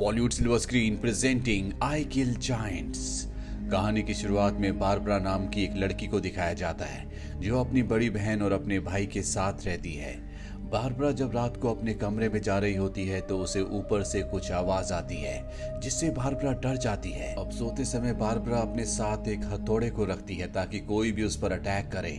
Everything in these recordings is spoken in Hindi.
बॉलीवुड सिल्वर स्क्रीन प्रेजेंटिंग आई किल जायंट्स। कहानी की शुरुआत में बारबरा नाम की एक लड़की को दिखाया जाता है जो अपनी बड़ी बहन और अपने भाई के साथ रहती है। बारबरा जब रात को अपने कमरे में जा रही होती है तो उसे ऊपर से कुछ आवाज आती है जिससे बारबरा डर जाती है। अब सोते समय बारबरा अपने साथ एक हथौड़े को रखती है ताकि कोई भी उस पर अटैक करे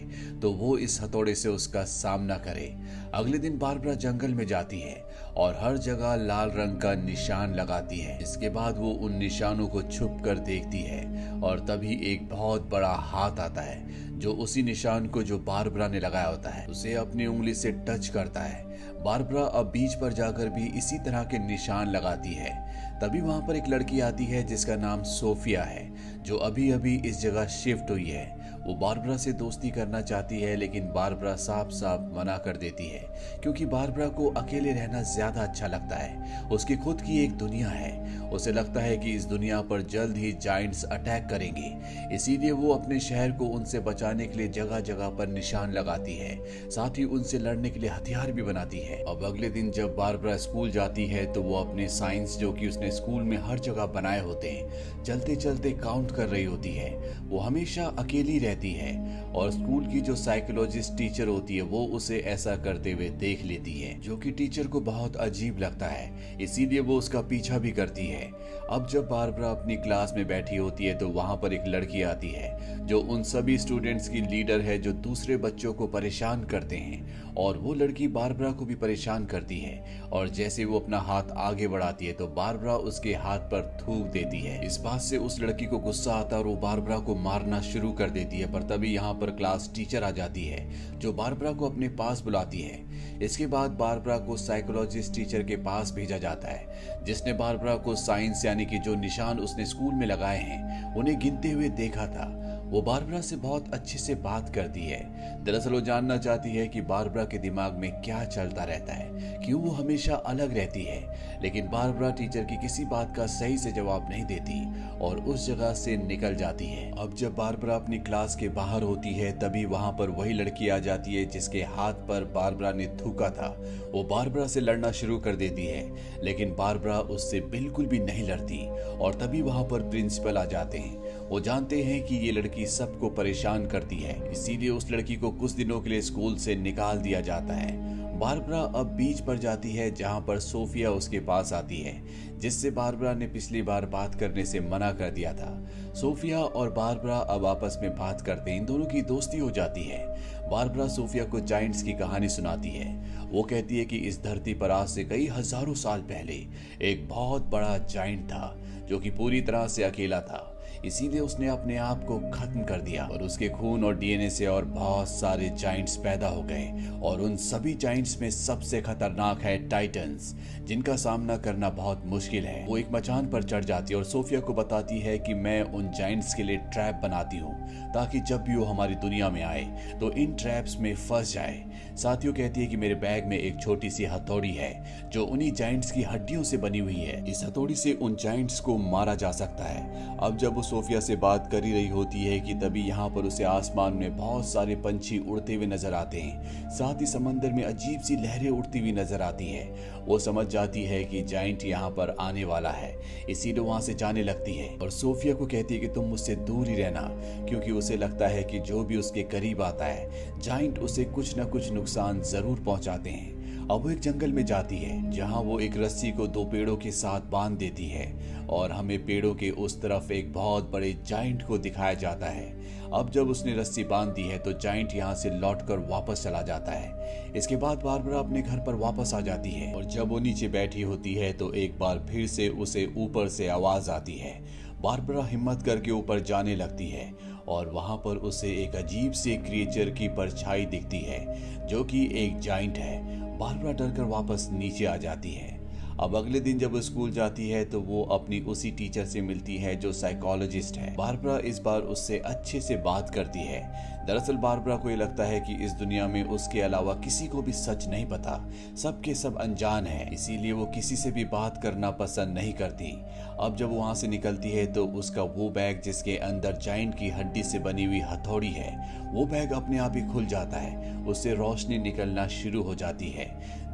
तो वो इस हथौड़े से उसका सामना करे। अगले दिन बारबरा जंगल में जाती है और हर जगह लाल रंग का निशान लगाती है। इसके बाद वो उन निशानों को छुप कर देखती है और तभी एक बहुत बड़ा हाथ आता है जो उसी निशान को जो बारबरा ने लगाया होता है उसे अपनी उंगली से टच करता है। बारबरा अब बीच पर जाकर भी इसी तरह के निशान लगाती है। तभी वहां पर एक लड़की आती है जिसका नाम सोफिया है जो अभी अभी इस जगह शिफ्ट हुई है। वो बारबरा से दोस्ती करना चाहती है लेकिन बारबरा साफ साफ मना कर देती है क्योंकि बारबरा को अकेले रहना ज्यादा अच्छा लगता है। उसकी खुद की एक दुनिया है। उसे लगता है कि इस दुनिया पर जल्द ही जायंट्स अटैक करेंगे, इसीलिए वो अपने शहर को उनसे बचाने के लिए जगह जगह पर निशान लगाती है, साथ ही उनसे लड़ने के लिए हथियार भी बनाती है। अब अगले दिन जब बारबरा स्कूल जाती है तो वो अपने साइंस जो कि उसने स्कूल में हर जगह बनाए होते हैं चलते चलते काउंट कर रही होती है। वो हमेशा अकेली रहती है और स्कूल की जो साइकोलॉजिस्ट टीचर होती है वो उसे ऐसा करते हुए देख लेती है जो कि टीचर को बहुत अजीब लगता है, इसीलिए वो उसका पीछा भी करती है। अब जब बारबरा अपनी क्लास में बैठी होती है तो वहां पर एक लड़की आती है जो उन सभी स्टूडेंट्स की लीडर है जो दूसरे बच्चों को परेशान करते हैं और वो लड़की बारबरा को भी परेशान करती है और जैसे वो अपना हाथ आगे बढ़ाती है तो बारबरा उसके हाथ पर थूक देती है। इस बात से उस लड़की को गुस्सा आता है और वो बारबरा को मारना शुरू कर देती है, पर तभी यहाँ पर क्लास टीचर आ जाती है जो बारबरा को अपने पास बुलाती है। इसके बाद बारबरा को साइकोलॉजिस्ट टीचर के पास भेजा जाता है जिसने बारबरा को साइंस यानी कि जो निशान उसने स्कूल में लगाए हैं उन्हें गिनते हुए देखा था। वो बारबरा से बहुत अच्छे से बात करती है। दरअसल वो जानना चाहती है कि बारबरा के दिमाग में क्या चलता रहता है, क्यों वो हमेशा अलग रहती है। लेकिन बारबरा टीचर की किसी बात का सही से जवाब नहीं देती और उस जगह से निकल जाती है। अब जब बारबरा अपनी क्लास के बाहर होती है तभी वहां पर वही लड़की आ जाती है जिसके हाथ पर बारबरा ने थूका था। वो बारबरा से लड़ना शुरू कर देती है लेकिन बारबरा उससे बिल्कुल भी नहीं लड़ती और तभी वहां पर प्रिंसिपल आ जाते हैं। वो जानते हैं कि ये लड़की सबको परेशान करती है, इसीलिए उस लड़की को कुछ दिनों के लिए स्कूल से निकाल दिया जाता है। बारबरा अब बीच पर जाती है जहां पर सोफिया उसके पास आती है जिससे बारबरा ने पिछली बार बात करने से मना कर दिया था। सोफिया और बारबरा अब आपस में बात करते हैं, इन दोनों की दोस्ती हो जाती है। बारबरा सोफिया को जायंट्स की कहानी सुनाती है। वो कहती है कि इस धरती पर आज से कई हजारों साल पहले एक बहुत बड़ा जायंट था जो कि पूरी तरह से अकेला था, इसीलिए उसने अपने आप को खत्म कर दिया और उसके खून और डीएनए से और बहुत सारे जायंट्स पैदा हो गए और उन सभी जायंट्स में सबसे खतरनाक है टाइटन्स जिनका सामना करना बहुत मुश्किल है। वो एक मचान पर चढ़ जाती है और सोफिया को बताती है कि मैं उन जायंट्स के लिए ट्रैप बनाती हूँ ताकि जब भी वो हमारी दुनिया में आए तो इन ट्रैप्स में फंस जाए। साथ ही कहती है कि मेरे बैग में एक छोटी सी हथौड़ी है जो उन्हीं जायंट्स की हड्डियों से बनी हुई है। इस हथौड़ी से उन जायंट्स को मारा जा सकता है। अब जब वो सोफिया से बात कर ही रही होती है कि तभी यहाँ पर उसे आसमान में बहुत सारे पंछी उड़ते हुए नजर आते हैं, साथ ही समंदर में अजीब सी लहरें उड़ती हुई नजर आती है। वो समझ जाती है कि जायंट यहाँ पर आने वाला है, इसीलिए वहां से जाने लगती है और सोफिया को कहती है कि तुम मुझसे दूर ही रहना क्योंकि उसे लगता है कि जो भी उसके करीब आता है जायंट उसे कुछ न कुछ नुकसान जरूर पहुंचाते हैं। अब वो एक जंगल में जाती है जहां वो एक रस्सी को दो पेड़ों के साथ बांध देती है और हमें पेड़ों के उस तरफ एक बहुत बड़े जायंट को दिखाया जाता है। अब जब उसने रस्सी बांध दी है तो जायंट यहाँ से लौटकर वापस चला जाता है। इसके बाद बारबरा अपने घर पर वापस आ जाती है और जब वो नीचे बैठी होती है तो एक बार फिर से उसे ऊपर से आवाज आती है। बारबरा हिम्मत करके ऊपर जाने लगती है और वहां पर उसे एक अजीब से क्रिएचर की परछाई दिखती है जो कि एक जायंट है। बारबरा डरकर वापस नीचे आ जाती है। अब अगले दिन जब वो स्कूल जाती है तो वो अपनी उसी टीचर से मिलती है जो साइकोलॉजिस्ट है। बारबरा इस बार उससे अच्छे से बात करती है। दरअसल बारबरा को ये लगता है कि इस दुनिया में उसके अलावा किसी को भी सच नहीं पता, सबके सब अनजान है, इसीलिए वो किसी से भी बात करना पसंद नहीं करती। अब जब वो वहां से निकलती है तो उसका वो बैग जिसके अंदर जायंट की हड्डी से बनी हुई हथौड़ी है वो बैग अपने आप ही खुल जाता है, उससे रोशनी निकलना शुरू हो जाती है।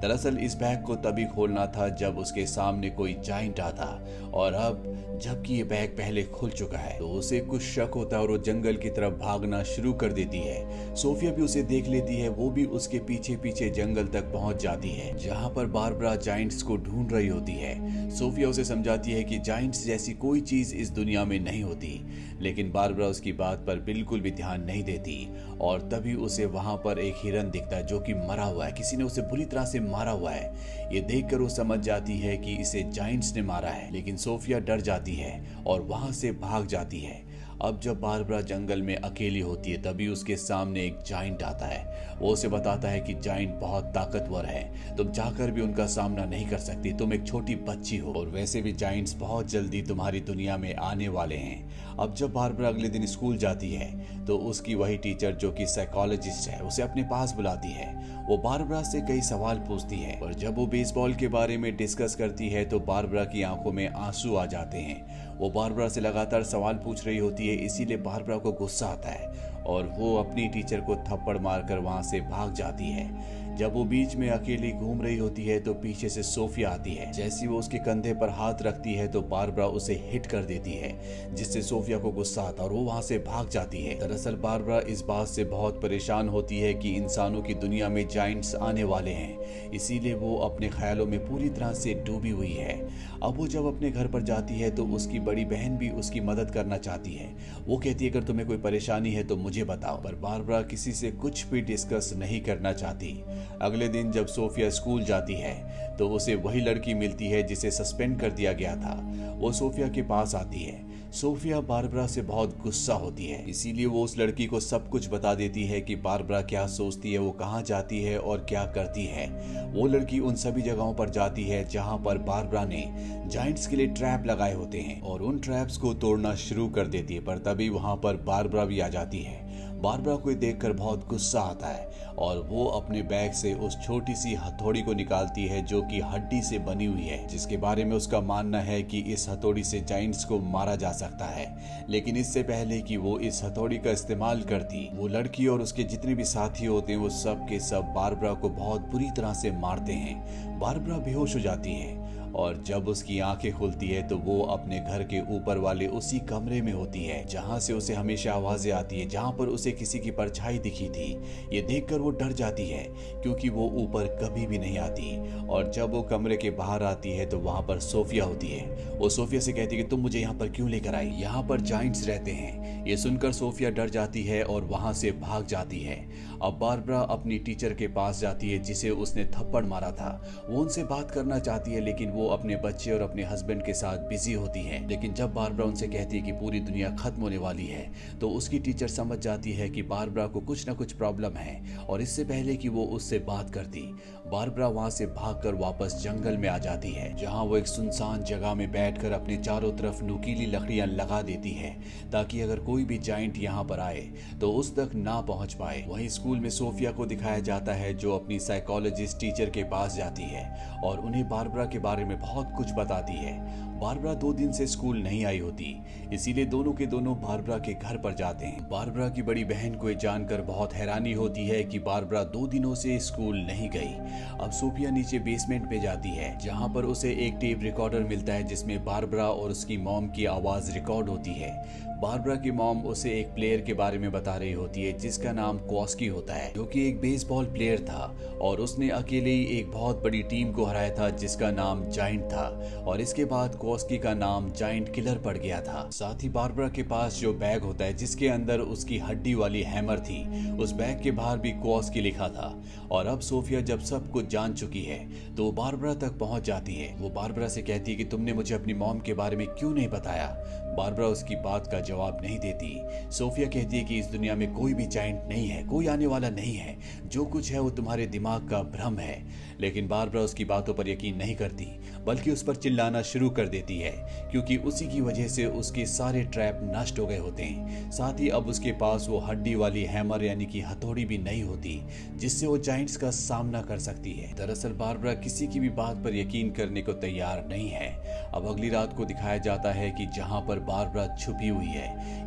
दरअसल इस बैग को तभी खोलना था जब उसके सामने कोई जाइंट आता, और अब जबकि ये बैग पहले खुल चुका है तो उसे कुछ शक होता है और वो जंगल की तरफ भागना शुरू कर देती है। सोफिया भी उसे देख लेती है, वो भी उसके पीछे पीछे जंगल तक पहुंच जाती है जहां पर बारबरा जाइंट्स को ढूंढ रही होती है। सोफिया उसे समझाती है कि जाइंट्स जैसी कोई चीज इस दुनिया में नहीं होती, लेकिन बारबरा उसकी बात पर बिल्कुल भी ध्यान नहीं देती। और तभी उसे वहां पर एक हिरन दिखता है जो कि मरा हुआ है, किसी ने उसे बुरी तरह से मारा हुआ है। ये देखकर वो समझ जाती है कि इसे जाइंट्स ने मारा है, लेकिन सोफिया डर जाती है और वहां से भाग जाती है। अब जब बारबरा जंगल में अकेली होती है तभी उसके सामने एक जाइंट आता है। वो उसे बताता है कि जाइंट बहुत ताकतवर है, तुम चाहकर भी उनका सामना नहीं कर सकती, तुम एक छोटी बच्ची हो और वैसे भी जाइंट्स बहुत जल्दी तुम्हारी दुनिया में आने वाले हैं। अब जब बारबरा अगले दिन स्कूल जाती है तो उसकी वही टीचर जो कि साइकोलॉजिस्ट है उसे अपने पास बुलाती है। वो बारबरा से कई सवाल पूछती है और जब वो बेसबॉल के बारे में डिस्कस करती है तो बारबरा की आंखों में आंसू आ जाते हैं। वो बारबरा से लगातार सवाल पूछ रही होती है, इसीलिए बारबरा को गुस्सा आता है और वो अपनी टीचर को थप्पड़ मारकर वहां से भाग जाती है। जब वो बीच में अकेली घूम रही होती है तो पीछे से सोफिया आती है। जैसी वो उसके कंधे पर हाथ रखती है तो बारबरा उसे हिट कर देती है, जिससे सोफिया को गुस्सा आता है और वो वहां से भाग जाती है। दरअसल बारबरा इस बात से बहुत परेशान होती है कि इंसानों की दुनिया में जाइंट्स आने वाले हैं, इसीलिए वो अपने ख्यालों में पूरी तरह से डूबी हुई है। अब वो जब अपने घर पर जाती है तो उसकी बड़ी बहन भी उसकी मदद करना चाहती है। वो कहती है अगर तुम्हें कोई परेशानी है तो मुझे बताओ, पर बारबरा किसी से कुछ भी डिस्कस नहीं करना चाहती। अगले दिन जब सोफिया स्कूल जाती है तो उसे वही लड़की मिलती है जिसे सस्पेंड कर दिया गया था। वो सोफिया के पास आती है। सोफिया बारबरा से बहुत गुस्सा होती है, इसीलिए वो उस लड़की को सब कुछ बता देती है कि बारबरा क्या सोचती है, वो कहाँ जाती है और क्या करती है। वो लड़की उन सभी जगहों पर जाती है जहां पर बारबरा ने जाइंट्स के लिए ट्रैप लगाए होते हैं और उन ट्रैप्स को तोड़ना शुरू कर देती है। पर तभी वहां पर बारबरा भी आ जाती है। बारबरा को देखकर बहुत गुस्सा आता है और वो अपने बैग से उस छोटी सी हथौड़ी को निकालती है जो कि हड्डी से बनी हुई है, जिसके बारे में उसका मानना है कि इस हथौड़ी से जाइंट्स को मारा जा सकता है। लेकिन इससे पहले कि वो इस हथौड़ी का इस्तेमाल करती, वो लड़की और उसके जितने भी साथी होते हैं वो सब के सब बारबरा को बहुत बुरी तरह से मारते हैं। बारबरा बेहोश हो जाती है और जब उसकी आंखें खुलती है तो वो अपने घर के ऊपर वाले उसी कमरे में होती है जहां से उसे हमेशा आवाजें आती है, जहां पर उसे किसी की परछाई दिखी थी। ये देखकर वो डर जाती है क्योंकि वो ऊपर कभी भी नहीं आती। और जब वो कमरे के बाहर आती है तो वहां पर सोफिया होती है। वो सोफिया से कहती है कि तुम मुझे यहाँ पर क्यों लेकर आई, यहाँ पर जाइंट्स रहते हैं। ये सुनकर सोफिया डर जाती है और वहां से भाग जाती है। अब बारबरा अपनी टीचर के पास जाती है जिसे उसने थप्पड़ मारा था। वो उनसे बात करना चाहती है लेकिन वो अपने बच्चे और अपने हस्बैंड के साथ बिजी होती है। लेकिन जब बारबरा उनसे कहती है कि पूरी दुनिया खत्म होने वाली है तो उसकी टीचर समझ जाती है कि बारबरा को कुछ ना कुछ प्रॉब्लम है और इससे पहले कि वो उससे बात करती, बारबरा वहां से भागकर वापस जंगल में आ जाती है जहां वो एक सुनसान जगह में बैठकर अपने चारों तरफ नुकीली लकड़ियां लगा देती है ताकि अगर कोई भी जाइंट यहाँ पर आए तो उस तक ना पहुंच पाए। वहीं स्कूल में सोफिया को दिखाया जाता है जो अपनी साइकोलॉजिस्ट टीचर के पास जाती है और उन्हें बारबरा के बारे में बहुत कुछ बताती है। बारबरा 2 दिन से स्कूल नहीं आई होती, इसीलिए दोनों के दोनों बारबरा के घर पर जाते हैं। बारबरा की बड़ी बहन को ये जानकर बहुत हैरानी होती है कि बारबरा 2 दिनों से स्कूल नहीं गई। अब सोफिया नीचे बेसमेंट में जाती है जहां पर उसे एक टेप रिकॉर्डर मिलता है जिसमें बारबरा और उसकी मॉम की आवाज रिकॉर्ड होती है। बारबरा की मॉम उसे एक प्लेयर के बारे में बता रही होती है जिसका नाम कॉस्की होता है, जो कि एक बेसबॉल प्लेयर था और उसने अकेले ही एक बहुत बड़ी टीम को हराया था जिसका नाम जाइंट था और इसके बाद कॉस्की का नाम जाइंट किलर पड़ गया था। साथ ही बारबरा के पास जो बैग होता है जिसके अंदर उसकी हड्डी वाली हैमर थी, उस बैग के बाहर भी कॉस्की लिखा था। और अब सोफिया जब सब कुछ जान चुकी है तो वो बारबरा तक पहुंच जाती है। वो बारबरा से कहती है कि तुमने मुझे अपनी मॉम के बारे में क्यों नहीं बताया। बारबरा उसकी बात का जवाब नहीं देती। सोफिया कहती है कि इस दुनिया में कोई भी जाइंट नहीं है, कोई आने वाला नहीं है, जो कुछ है वो तुम्हारे दिमाग का भ्रम है। लेकिन बारबरा उसकी बातों पर यकीन नहीं करती बल्कि उस पर चिल्लाना शुरू कर देती है क्योंकि उसी की वजह से उसके सारे ट्रैप नष्ट हो गए होते हैं। साथ ही अब उसके पास वो हड्डी वाली हैमर यानी कि हथौड़ी भी नहीं होती जिससे वो जाइंट्स का सामना कर सकती है। दरअसल बारबरा किसी की भी बात पर यकीन करने को तैयार नहीं है। अब अगली रात को दिखाया जाता है कि जहां पर बारबरा छुपी हुई है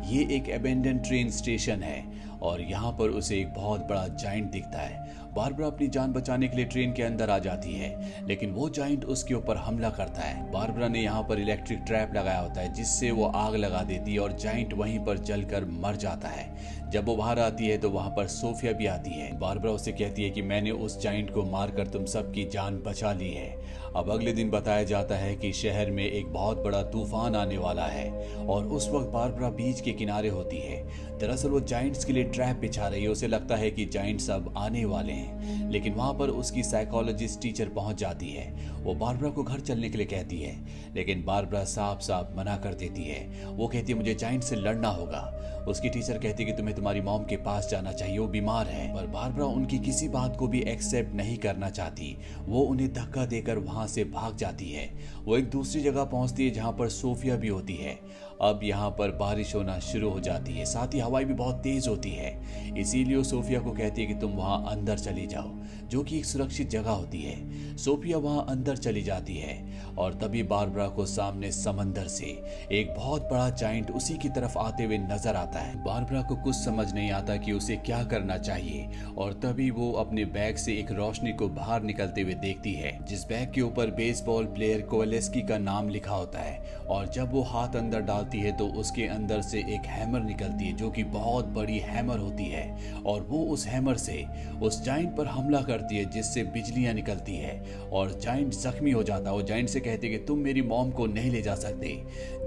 ये एक अबेंडन ट्रेन स्टेशन है और यहाँ पर उसे एक बहुत बड़ा जाइंट दिखता है। बारबरा अपनी जान बचाने के लिए ट्रेन के अंदर आ जाती है, लेकिन वो जाइंट उसके ऊपर हमला करता है। बारबरा ने यहाँ पर इलेक्ट्रिक ट्रैप लगाया होता है जिससे वो आग लगा देती है और जाइंट वहीं पर जलकर मर जाता है। जब वो बाहर आती है तो वहाँ पर सोफिया भी आती है। बारबरा उसे कहती है कि मैंने उस जाइंट को मारकर तुम सबकी जान बचा ली है। अब अगले दिन बताया जाता है कि शहर में एक बहुत बड़ा तूफान आने वाला है और उस वक्त बारबरा बीच के किनारे होती है। दरअसल वो जाइंट्स के लिए ट्रैप बिछा रही है। उसे लगता है कि जाइंट्स अब आने वाले हैं, लेकिन वहां पर उसकी साइकोलॉजिस्ट टीचर पहुंच जाती है। वो बारबरा को घर चलने के लिए कहती है, लेकिन बारबरा साफ साफ मना कर देती है। वो कहती है मुझे जाइंट से लड़ना होगा। उसकी टीचर कहती है कि तुम्हें तुम्हारी मॉम के पास जाना चाहिए, वो बीमार है। पर बारबरा उनकी किसी बात को भी एक्सेप्ट नहीं करना चाहती। वो उन्हें धक्का देकर वहां से भाग जाती है। वो एक दूसरी जगह पहुंचती है जहां पर सोफिया भी होती है। अब यहाँ पर बारिश होना शुरू हो जाती है, साथ ही हवाएं भी बहुत तेज होती है। इसीलिए सोफिया को कहती है कि तुम वहां अंदर चली जाओ, जो कि एक सुरक्षित जगह होती है। सोफिया वहां अंदर चली जाती है और तभी बारबरा को सामने समंदर से एक बहुत बड़ा जाइंट उसी की तरफ आते हुए नजर आता है। बारबरा को कुछ समझ नहीं आता कि उसे क्या करना चाहिए और तभी वो अपने बैग से एक रोशनी को बाहर निकलते हुए देखती है, जिस बैग के ऊपर बेसबॉल प्लेयर कोवेलेस्की का नाम लिखा होता है। और जब वो हाथ अंदर डालती है तो उसके अंदर से एक हैमर निकलती है, जो कि बहुत बड़ी हैमर होती है। और वो उस हैमर से उस जाइंट पर हमला करती है, जिससे बिजलियां निकलती है और जाइंट जख्मी हो जाता है। वो जाइंट से कहती है कि तुम मेरी मॉम को नहीं ले जा सकते।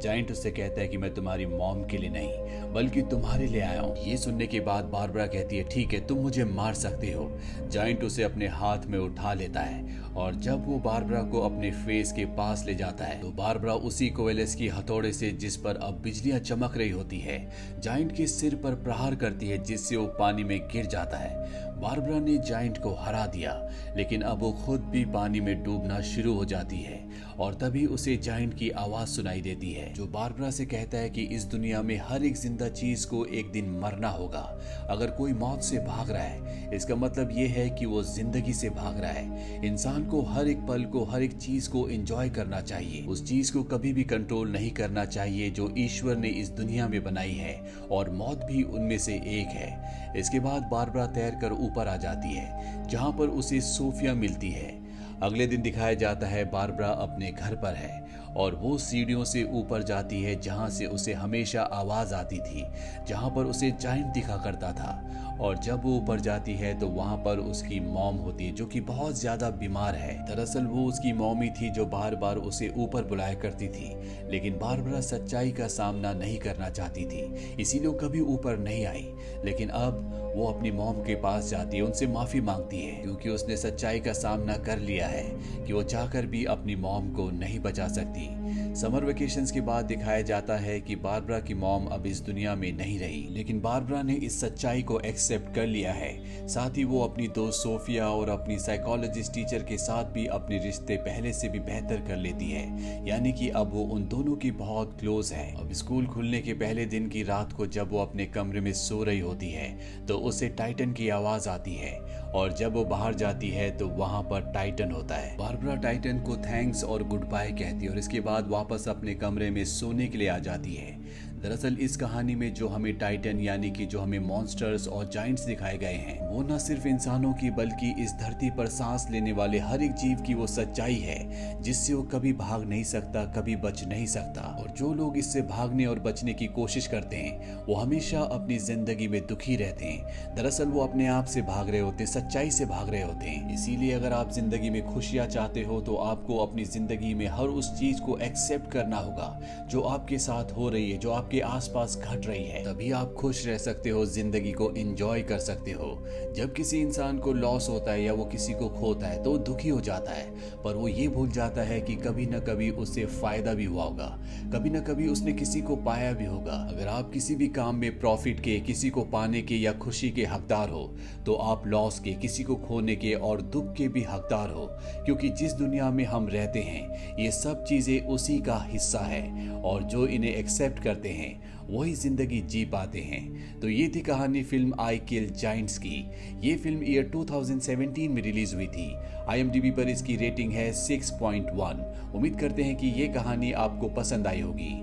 जाइंट उससे कहता है कि मैं तुम्हारी मॉम के लिए नहीं बल्कि तुम्हारे लिए आया हूँ। ये सुनने के बाद बारबरा कहती है ठीक है, तुम मुझे मार सकते हो। जाइंट उसे अपने हाथ में उठा लेता है और जब वो बारबरा को अपने फेस के पास ले जाता है तो बारबरा उसी कोवेलेस्की हथौड़े से, जिस पर अब बिजलियां चमक रही होती है, जाइंट के सिर पर प्रहार करती है, जिससे वो पानी में गिर जाता है। बारबरा ने जाइंट को हरा दिया, लेकिन अब वो खुद भी पानी में डूबना शुरू हो जाती है और तभी उसे जाइंट की आवाज सुनाई देती है, जो बारबरा से कहता है कि इस दुनिया में हर एक जिंदा चीज को एक दिन मरना होगा। अगर कोई मौत से भाग रहा है, इसका मतलब ये है कि वो जिंदगी से भाग रहा है। इंसान को हर एक पल को, हर एक चीज को एंजॉय करना चाहिए। उस चीज को कभी भी कंट्रोल नहीं करना चाहिए जो ईश्वर ने इस दुनिया में बनाई है, और मौत भी उनमें से एक है। इसके बाद बारबरा तैरकर ऊपर आ जाती है, जहां पर उसे सोफिया मिलती है। अगले दिन दिखाया जाता है बारबरा अपने घर पर है और वो सीढ़ियों से ऊपर जाती है, जहां से उसे हमेशा आवाज आती थी, जहां पर उसे जाइंट दिखा करता था। और जब वो ऊपर जाती है तो वहां पर उसकी मॉम होती है, जो कि बहुत ज्यादा बीमार है। दरअसल वो उसकी मॉम ही थी जो बार बार उसे ऊपर बुलाया करती थी, लेकिन बारबरा सच्चाई का सामना नहीं करना चाहती थी, इसीलिए कभी ऊपर नहीं आई। लेकिन अब वो अपनी मॉम के पास जाती है, उनसे माफी मांगती है, क्योंकि उसने सच्चाई का सामना कर लिया है कि वो चाहकर भी अपनी मॉम को नहीं बचा सकती। समर वेकेशंस के बाद दिखाया जाता है कि बारबरा की मॉम अब इस दुनिया में नहीं रही, लेकिन बारबरा ने इस सच्चाई को एक्सेप्ट कर लिया है। साथ ही वो अपनी दोस्त सोफिया और अपनी साइकोलॉजिस्ट टीचर के साथ भी अपने रिश्ते पहले से भी बेहतर कर लेती है, यानी कि अब वो उन दोनों की बहुत क्लोज है। अब स्कूल खुलने के पहले दिन की रात को जब वो अपने कमरे में सो रही होती है तो उसे टाइटन की आवाज आती है, और जब वो बाहर जाती है तो वहां पर टाइटन होता है। बारबरा टाइटन को थैंक्स और गुड बाय कहती है और इसके बाद वापस अपने कमरे में सोने के लिए आ जाती है। दरअसल इस कहानी में जो हमें टाइटन यानी कि जो हमें मॉन्स्टर्स और जाइंट्स दिखाए गए हैं, वो न सिर्फ इंसानों की बल्कि इस धरती पर सांस लेने वाले हर एक जीव की वो सच्चाई है, जिससे वो कभी भाग नहीं सकता, कभी बच नहीं सकता। और जो लोग इससे भागने और बचने की कोशिश करते हैं वो हमेशा अपनी जिंदगी में दुखी रहते हैं। दरअसल वो अपने आप से भाग रहे होते हैं, सच्चाई से भाग रहे होते हैं। इसीलिए अगर आप जिंदगी में खुशियां चाहते हो तो आपको अपनी जिंदगी में हर उस चीज को एक्सेप्ट करना होगा जो आपके साथ हो रही है, जो आपके आसपास घट रही है। तभी आप खुश रह सकते हो, जिंदगी को एंजॉय कर सकते हो। जब किसी इंसान को लॉस होता है या वो किसी को खोता है तो वो दुखी हो जाता है, पर वो ये भूल जाता है कि कभी न कभी उससे फायदा भी हुआ होगा, कभी न कभी उसने किसी को पाया भी होगा। अगर आप किसी भी काम में प्रॉफिट के, किसी को पाने के या खुशी के हकदार हो, तो आप लॉस के, किसी को खोने के और दुख के भी हकदार हो, क्योंकि जिस दुनिया में हम रहते हैं ये सब चीजें उसी का हिस्सा है, और जो इन्हें एक्सेप्ट करते हैं वही जिंदगी जी पाते हैं। तो ये थी कहानी फिल्म आई किल जाइंट्स की। ये फिल्म ईयर 2017 में रिलीज हुई थी। IMDb पर इसकी रेटिंग है 6.1। उम्मीद करते हैं कि ये कहानी आपको पसंद आई होगी।